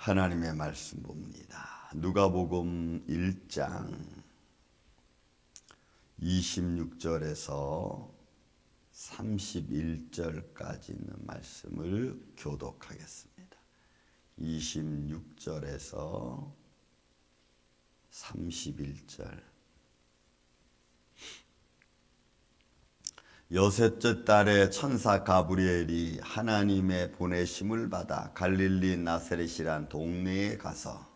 하나님의 말씀 봅니다. 누가복음 1장 26절에서 31절까지 있는 말씀을 교독하겠습니다. 26절에서 31절. 여섯째 달에 천사 가브리엘이 하나님의 보내심을 받아 갈릴리 나사렛이란 동네에 가서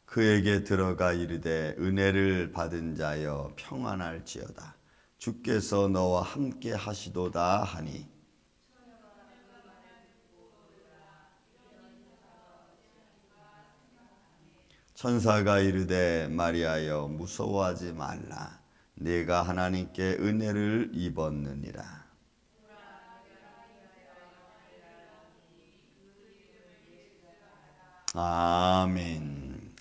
그에게 들어가 이르되 은혜를 받은 자여 평안할지어다. 주께서 너와 함께 하시도다 하니 천사가 이르되 마리아여 무서워하지 말라. 네가 하나님께 은혜를 입었느니라. 아멘.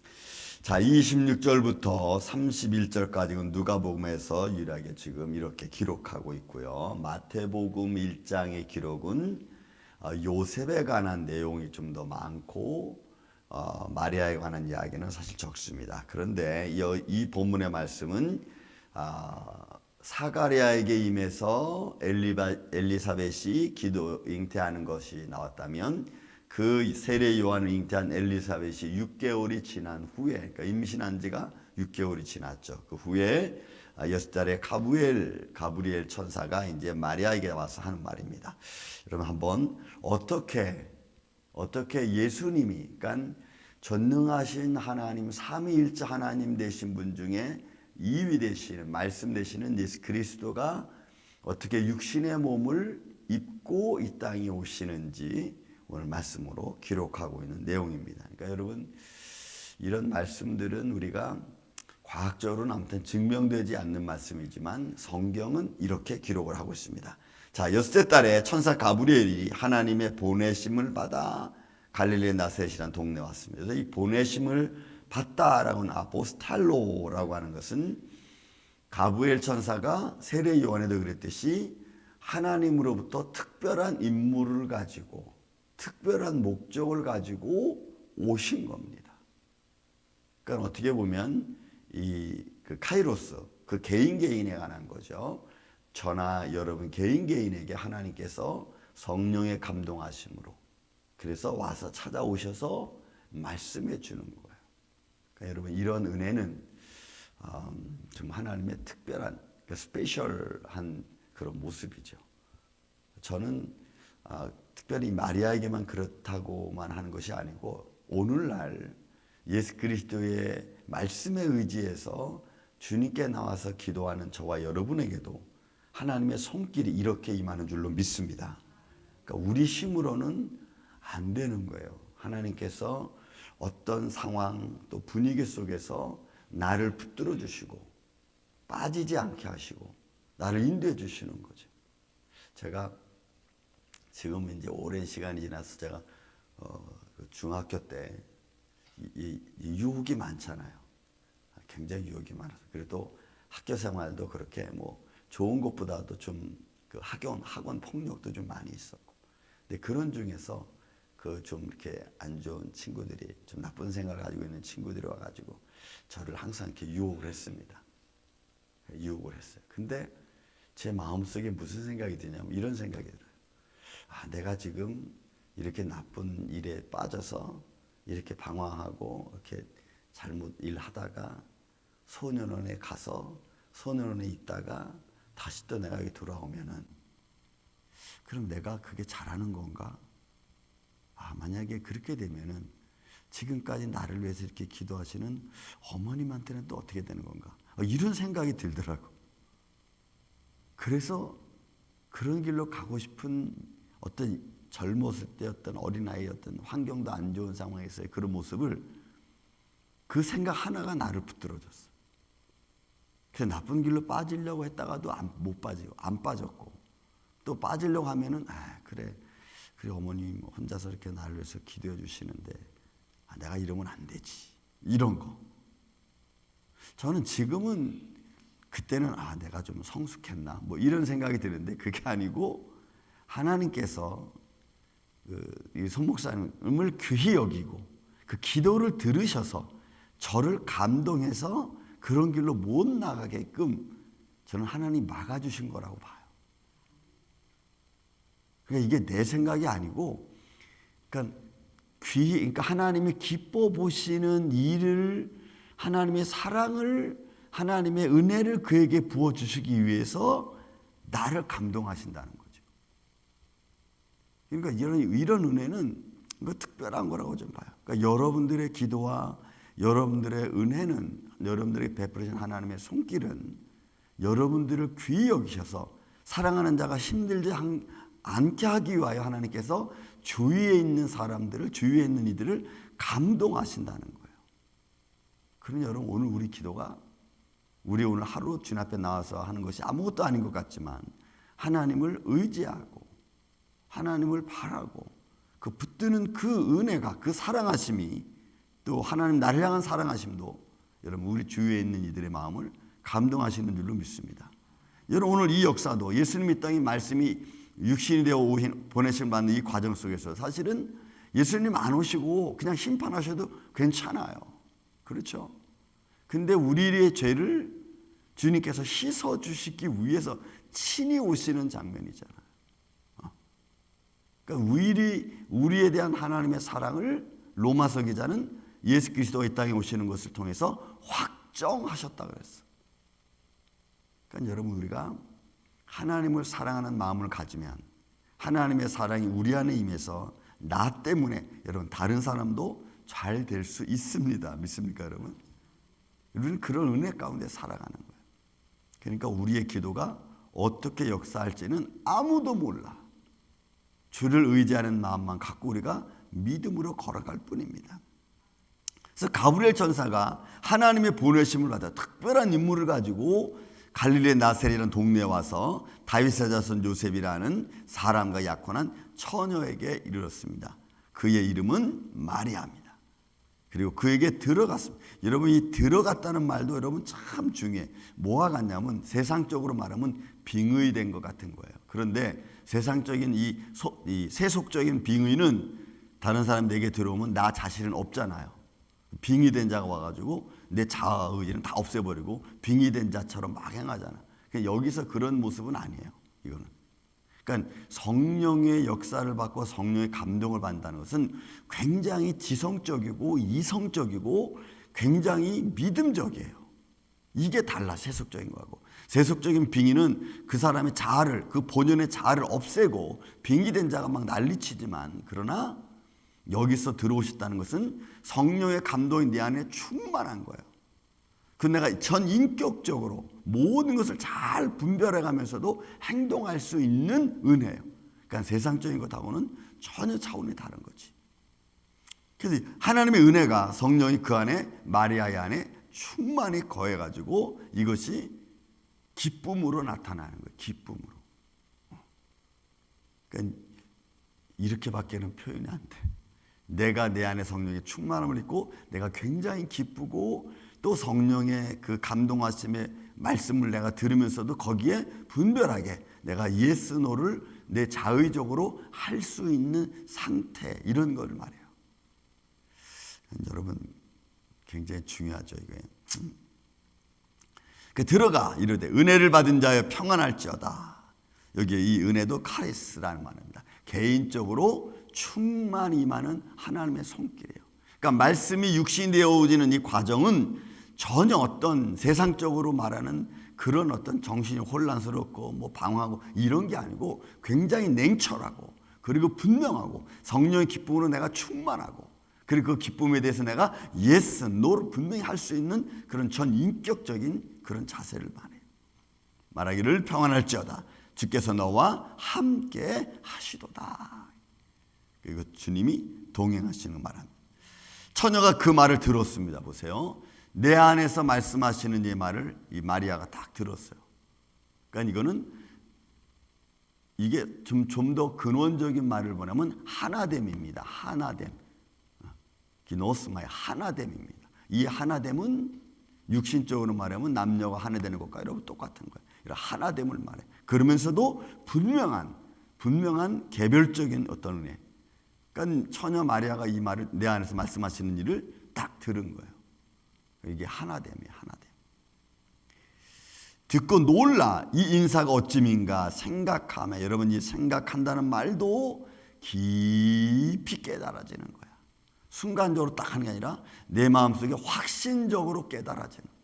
자, 26절부터 31절까지는 누가복음에서 유일하게 지금 이렇게 기록하고 있고요. 마태복음 1장의 기록은 요셉에 관한 내용이 좀 더 많고 마리아에 관한 이야기는 사실 적습니다. 그런데 이 본문의 말씀은 사가랴에게 임해서 엘리사벳이 기도 잉태하는 것이 나왔다면 그 세례 요한을 잉태한 엘리사벳이 6개월이 지난 후에, 그러니까 임신한 지가 6개월이 지났죠. 그 후에 여섯 달에 가브리엘 천사가 이제 마리아에게 와서 하는 말입니다. 여러분 한번 어떻게 예수님이, 그러니까 전능하신 하나님, 삼위일체 하나님 되신 분 중에 2위 되시는, 말씀 되시는 예수 그리스도가 어떻게 육신의 몸을 입고 이 땅에 오시는지 오늘 말씀으로 기록하고 있는 내용입니다. 그러니까 여러분 이런 말씀들은 우리가 과학적으로는 아무튼 증명되지 않는 말씀이지만 성경은 이렇게 기록을 하고 있습니다. 자, 여섯째 달에 천사 가브리엘이 하나님의 보내심을 받아 갈릴리 나사렛이라는 동네에 왔습니다. 그래서 이 보내심을 받다라고 하는 아포스탈로라고 하는 것은 가브리엘 천사가 세례 요한에도 그랬듯이 하나님으로부터 특별한 임무를 가지고 특별한 목적을 가지고 오신 겁니다. 그러니까 어떻게 보면 그 카이로스, 그 개인에 관한 거죠. 저나 여러분 개인에게 하나님께서 성령의 감동하심으로 그래서 와서 찾아오셔서 말씀해 주는 거예요. 그러니까 여러분 이런 은혜는 좀 하나님의 특별한, 그러니까 스페셜한 그런 모습이죠. 저는 특별히 마리아에게만 그렇다고만 하는 것이 아니고 오늘날 예수 그리스도의 말씀에 의지해서 주님께 나와서 기도하는 저와 여러분에게도 하나님의 손길이 이렇게 임하는 줄로 믿습니다. 그러니까 우리 힘으로는 안 되는 거예요. 하나님께서 어떤 상황 또 분위기 속에서 나를 붙들어 주시고 빠지지 않게 하시고 나를 인도해 주시는 거죠. 제가 지금 이제 오랜 시간이 지나서 제가 중학교 때 유혹이 많잖아요. 굉장히 유혹이 많아서 그래도 학교 생활도 그렇게 뭐 좋은 것보다도 좀 그 학원 폭력도 좀 많이 있었고, 근데 그런 중에서 그 좀 이렇게 안 좋은 친구들이 좀 나쁜 생각을 가지고 있는 친구들이 와가지고 저를 항상 이렇게 유혹을 했습니다. 유혹을 했어요. 근데 제 마음속에 무슨 생각이 드냐면 이런 생각이 들어요. 내가 지금 이렇게 나쁜 일에 빠져서 이렇게 방황하고 이렇게 잘못 일하다가 소년원에 가서 소년원에 있다가 다시 또 내가 여기 돌아오면은 그럼 내가 그게 잘하는 건가? 만약에 그렇게 되면은 지금까지 나를 위해서 이렇게 기도하시는 어머님한테는 또 어떻게 되는 건가? 이런 생각이 들더라고. 그래서 그런 길로 가고 싶은 어떤 젊었을 때 어떤 어린아이의 어떤 환경도 안 좋은 상황에서의 그런 모습을 그 생각 하나가 나를 붙들어줬어. 그래서 나쁜 길로 빠지려고 했다가도 못 빠지고 안 빠졌고 또 빠지려고 하면은 그래 어머님 혼자서 이렇게 나를 위해서 기도해 주시는데 내가 이러면 안 되지 이런 거. 저는 지금은 그때는 내가 좀 성숙했나 뭐 이런 생각이 드는데 그게 아니고 하나님께서 이 송 목사님을 귀히 여기고 그 기도를 들으셔서 저를 감동해서 그런 길로 못 나가게끔 저는 하나님 막아주신 거라고 봐요. 그러니까 이게 내 생각이 아니고, 그러니까 하나님이 기뻐 보시는 일을, 하나님의 사랑을, 하나님의 은혜를 그에게 부어 주시기 위해서 나를 감동하신다는 거죠. 그러니까 이런 은혜는 이거 특별한 거라고 좀 봐요. 그러니까 여러분들의 기도와 여러분들의 은혜는, 여러분들에게 베풀으신 하나님의 손길은 여러분들을 귀히 여기셔서 사랑하는 자가 힘들지 않게 하기 위하여 하나님께서 주위에 있는 사람들을, 주위에 있는 이들을 감동하신다는 거예요. 그러니 여러분, 오늘 우리 기도가, 우리 오늘 하루 주님 앞에 나와서 하는 것이 아무것도 아닌 것 같지만 하나님을 의지하고 하나님을 바라고 그 붙드는 그 은혜가, 그 사랑하심이, 또 하나님 나를 향한 사랑하심도 여러분 우리 주위에 있는 이들의 마음을 감동하시는 줄로 믿습니다. 여러분, 오늘 이 역사도 예수님 이 땅에 말씀이 육신이 되어 보내심을 받는 이 과정 속에서 사실은 예수님 안 오시고 그냥 심판하셔도 괜찮아요. 그렇죠? 근데 우리의 죄를 주님께서 씻어주시기 위해서 친히 오시는 장면이잖아요. 그러니까 우리에 대한 하나님의 사랑을 로마서 기자는 예수 그리스도가 이 땅에 오시는 것을 통해서 확정하셨다 그랬어. 그러니까 여러분, 우리가 하나님을 사랑하는 마음을 가지면 하나님의 사랑이 우리 안에 임해서 나 때문에 여러분 다른 사람도 잘 될 수 있습니다. 믿습니까 여러분? 우리는 그런 은혜 가운데 살아가는 거예요. 그러니까 우리의 기도가 어떻게 역사할지는 아무도 몰라. 주를 의지하는 마음만 갖고 우리가 믿음으로 걸어갈 뿐입니다. 그래서 가브리엘 천사가 하나님의 보내심을 받아 특별한 임무를 가지고 갈릴리 나세렛이라는 동네에 와서 다윗의 자손 요셉이라는 사람과 약혼한 처녀에게 이르렀습니다. 그의 이름은 마리아입니다. 그리고 그에게 들어갔습니다. 여러분, 이 들어갔다는 말도 여러분 참 중요해. 뭐와 같냐면 세상적으로 말하면 빙의된 것 같은 거예요. 그런데 세상적인 이 세속적인 빙의는 다른 사람 내게 들어오면 나 자신은 없잖아요. 빙의된 자가 와가지고 내 자아 의지는 다 없애버리고 빙의된 자처럼 막 행하잖아. 그러니까 여기서 그런 모습은 아니에요. 이거는. 그러니까 성령의 역사를 받고 성령의 감동을 받는다는 것은 굉장히 지성적이고 이성적이고 굉장히 믿음적이에요. 이게 달라, 세속적인 거하고. 세속적인 빙의는 그 사람의 자아를, 그 본연의 자아를 없애고 빙의된 자가 막 난리치지만, 그러나 여기서 들어오셨다는 것은 성령의 감동이 내 안에 충만한 거예요. 그 내가 전 인격적으로 모든 것을 잘 분별해 가면서도 행동할 수 있는 은혜예요. 그러니까 세상적인 것하고는 전혀 차원이 다른 거지. 그래서 하나님의 은혜가, 성령이 그 안에, 마리아의 안에 충만히 거해가지고 이것이 기쁨으로 나타나는 거예요. 기쁨으로. 그러니까 이렇게밖에는 표현이 안 돼. 내가 내 안에 성령의 충만함을 입고 내가 굉장히 기쁘고, 또 성령의 그 감동하심의 말씀을 내가 들으면서도 거기에 분별하게 내가 예스 노를 내 자의적으로 할 수 있는 상태, 이런 걸 말해요. 여러분, 굉장히 중요하죠, 이게. 들어가 이르되 은혜를 받은 자여 평안할지어다. 여기에 이 은혜도 카리스라는 말입니다. 개인적으로 충만히 임하는 하나님의 손길이에요. 그러니까 말씀이 육신이 되어지는 이 과정은 전혀 어떤 세상적으로 말하는 그런 어떤 정신이 혼란스럽고 뭐 방황하고 이런 게 아니고 굉장히 냉철하고, 그리고 분명하고, 성령의 기쁨으로 내가 충만하고, 그리고 그 기쁨에 대해서 내가 예스, 노를 분명히 할 수 있는 그런 전 인격적인 그런 자세를 말해요. 말하기를 평안할지어다. 주께서 너와 함께 하시도다. 그리고 주님이 동행하시는 말합니다. 처녀가 그 말을 들었습니다. 보세요. 내 안에서 말씀하시는 이 말을 이 마리아가 딱 들었어요. 그러니까 이거는 이게 좀 더 근원적인 말을 보내면 하나됨입니다. 하나됨. 기노스마의 하나됨입니다. 이 하나됨은 육신적으로 말하면 남녀가 하나 되는 것과 여러분 똑같은 거예요. 이런 하나됨을 말해. 그러면서도 분명한 개별적인 어떤 은혜. 그러니까 처녀 마리아가 이 말을 내 안에서 말씀하시는 일을 딱 들은 거예요. 이게 하나됨이에요. 하나됨. 듣고 놀라 이 인사가 어찌민가 생각하며, 여러분 이 생각한다는 말도 깊이 깨달아지는 거야. 순간적으로 딱 하는 게 아니라 내 마음속에 확신적으로 깨달아지는 거야.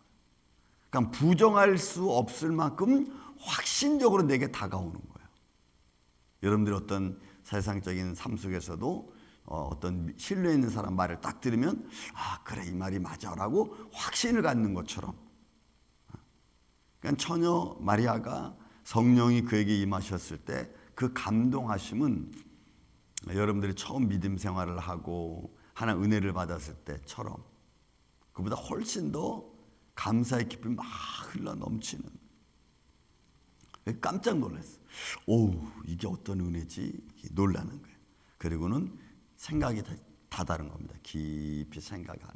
그러니까 부정할 수 없을 만큼 확신적으로 내게 다가오는 거예요. 여러분들이 어떤 세상적인 삶 속에서도 어떤 신뢰 있는 사람 말을 딱 들으면 아 그래 이 말이 맞아 라고 확신을 갖는 것처럼, 그러니까 처녀 마리아가 성령이 그에게 임하셨을 때 그 감동하심은 여러분들이 처음 믿음 생활을 하고 하나님 은혜를 받았을 때처럼 그보다 훨씬 더 감사의 기쁨이 막 흘러 넘치는, 깜짝 놀랐어. 오 이게 어떤 은혜지 놀라는 거예요. 그리고는 생각이 다 다른 겁니다. 깊이 생각하는.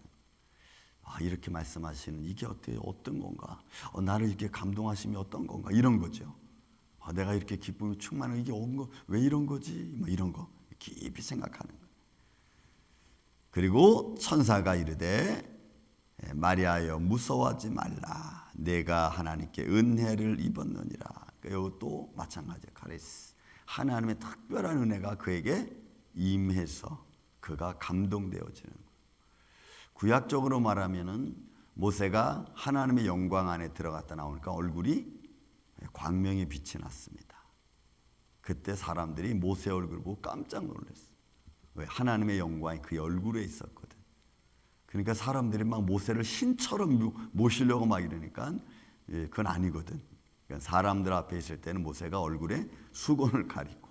아 이렇게 말씀하시는 이게 어떤 건가? 나를 이렇게 감동하심이 어떤 건가? 이런 거죠. 내가 이렇게 기쁨이 충만한 이게 왜 이런 거지? 뭐 이런 거 깊이 생각하는 거예요. 그리고 천사가 이르되 마리아여 무서워하지 말라. 내가 하나님께 은혜를 입었느니라. 이것도 마찬가지예요. 카리스. 하나님의 특별한 은혜가 그에게 임해서 그가 감동되어지는 거예요. 구약적으로 말하면은 모세가 하나님의 영광 안에 들어갔다 나오니까 얼굴이 광명의 빛이 났습니다. 그때 사람들이 모세 얼굴 보고 깜짝 놀랐어요. 왜? 하나님의 영광이 그의 얼굴에 있었거든. 그러니까 사람들이 막 모세를 신처럼 모시려고 막 이러니까 그건 아니거든. 그러니까 사람들 앞에 있을 때는 모세가 얼굴에 수건을 가리고,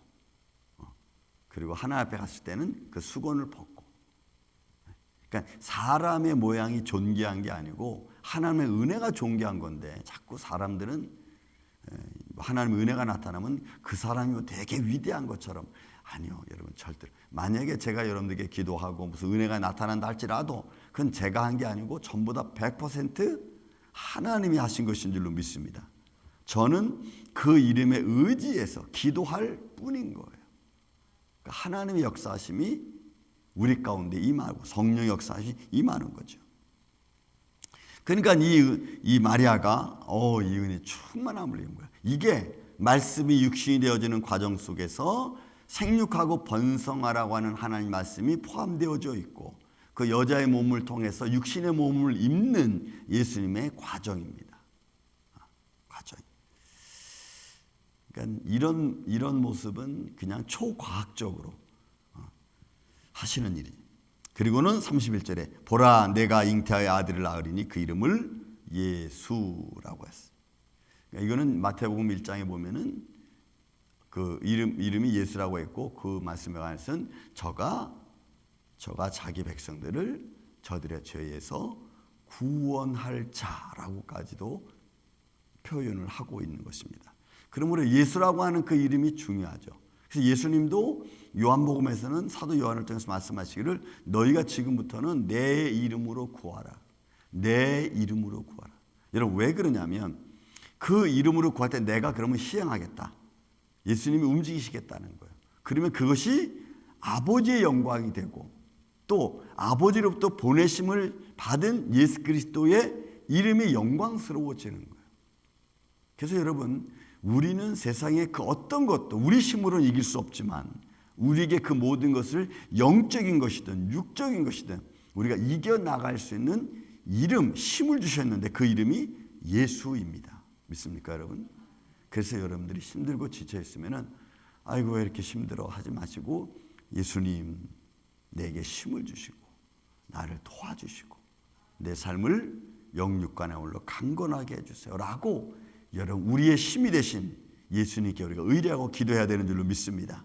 그리고 하나님 앞에 갔을 때는 그 수건을 벗고. 그러니까 사람의 모양이 존귀한 게 아니고 하나님의 은혜가 존귀한 건데, 자꾸 사람들은 하나님의 은혜가 나타나면 그 사람이 되게 위대한 것처럼. 아니요 여러분, 절대로. 만약에 제가 여러분들에게 기도하고 무슨 은혜가 나타난다 할지라도 그건 제가 한 게 아니고 전부 다 100% 하나님이 하신 것인 줄로 믿습니다. 저는 그 이름에 의지해서 기도할 뿐인 거예요. 그러니까 하나님의 역사하심이 우리 가운데 임하고 성령의 역사하심이 임하는 거죠. 그러니까 이 마리아가 이 은혜 충만함을 입은 거야. 이게 말씀이 육신이 되어지는 과정 속에서 생육하고 번성하라고 하는 하나님 말씀이 포함되어져 있고, 그 여자의 몸을 통해서 육신의 몸을 입는 예수님의 과정입니다. 과정. 그러니까 이런 모습은 그냥 초과학적으로 하시는 일이에요. 그리고는 31절에 보라 내가 잉태하여 아들을 낳으리니 그 이름을 예수라고 했어요. 그러니까 이거는 마태복음 1장에 보면은 그 이름이 예수라고 했고, 그 말씀에 관해서는 저가 자기 백성들을 저들의 죄에서 구원할 자라고까지도 표현을 하고 있는 것입니다. 그러므로 예수라고 하는 그 이름이 중요하죠. 그래서 예수님도 요한복음에서는 사도 요한을 통해서 말씀하시기를 너희가 지금부터는 내 이름으로 구하라. 내 이름으로 구하라. 여러분 왜 그러냐면 그 이름으로 구할 때 내가 그러면 시행하겠다. 예수님이 움직이시겠다는 거예요. 그러면 그것이 아버지의 영광이 되고 또 아버지로부터 보내심을 받은 예수 그리스도의 이름이 영광스러워지는 거예요. 그래서 여러분 우리는 세상의 그 어떤 것도 우리 힘으로는 이길 수 없지만 우리에게 그 모든 것을 영적인 것이든 육적인 것이든 우리가 이겨나갈 수 있는 이름, 힘을 주셨는데 그 이름이 예수입니다. 믿습니까 여러분? 그래서 여러분들이 힘들고 지쳐있으면 아이고 왜 이렇게 힘들어 하지 마시고 예수님 내게 힘을 주시고 나를 도와주시고 내 삶을 영육간에 올려 강건하게 해주세요 라고 여러분 우리의 힘이 되신 예수님께 우리가 의뢰하고 기도해야 되는 줄로 믿습니다.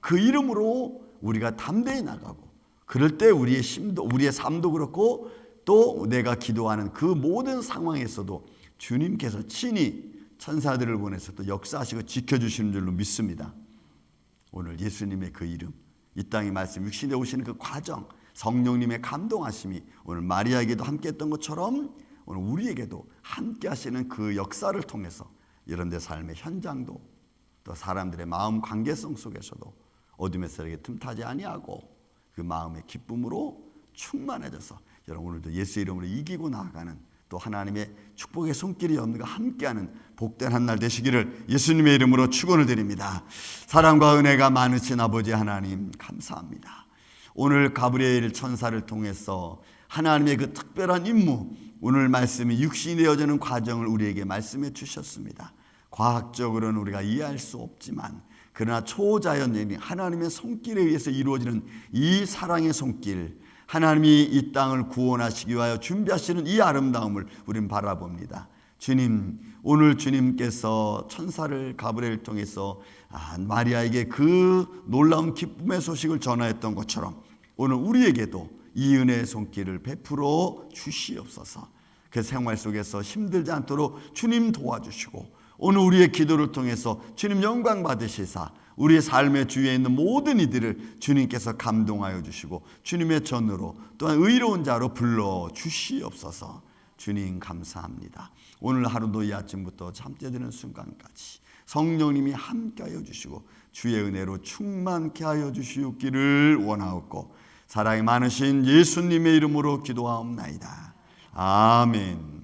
그 이름으로 우리가 담대히 나가고 그럴 때 우리의 힘도 우리의 삶도 그렇고 또 내가 기도하는 그 모든 상황에서도 주님께서 친히 천사들을 보내서 또 역사하시고 지켜주시는 줄로 믿습니다. 오늘 예수님의 그 이름, 이 땅의 말씀, 육신에 오시는 그 과정, 성령님의 감동하심이 오늘 마리아에게도 함께했던 것처럼 오늘 우리에게도 함께 하시는 그 역사를 통해서 이런 데 삶의 현장도 또 사람들의 마음 관계성 속에서도 어둠의 세력에 틈타지 아니하고 그 마음의 기쁨으로 충만해져서 여러분 오늘도 예수 이름으로 이기고 나아가는 또 하나님의 축복의 손길이 여러분과 함께하는 복된 한 날 되시기를 예수님의 이름으로 축원을 드립니다. 사랑과 은혜가 많으신 아버지 하나님 감사합니다. 오늘 가브리엘 천사를 통해서 하나님의 그 특별한 임무, 오늘 말씀이 육신이 되어지는 과정을 우리에게 말씀해 주셨습니다. 과학적으로는 우리가 이해할 수 없지만 그러나 초자연적인 하나님의 손길에 의해서 이루어지는 이 사랑의 손길, 하나님이 이 땅을 구원하시기 위하여 준비하시는 이 아름다움을 우리는 바라봅니다. 주님, 오늘 주님께서 천사를 가브리엘을 통해서 마리아에게 그 놀라운 기쁨의 소식을 전하였던 것처럼 오늘 우리에게도 이 은혜의 손길을 베풀어 주시옵소서. 그 생활 속에서 힘들지 않도록 주님 도와주시고 오늘 우리의 기도를 통해서 주님 영광 받으시사 우리의 삶의 주위에 있는 모든 이들을 주님께서 감동하여 주시고 주님의 전으로 또한 의로운 자로 불러 주시옵소서. 주님 감사합니다. 오늘 하루도 이 아침부터 잠재 드는 순간까지 성령님이 함께하여 주시고 주의 은혜로 충만케 하여 주시옵기를 원하옵고 사랑이 많으신 예수님의 이름으로 기도하옵나이다. 아멘.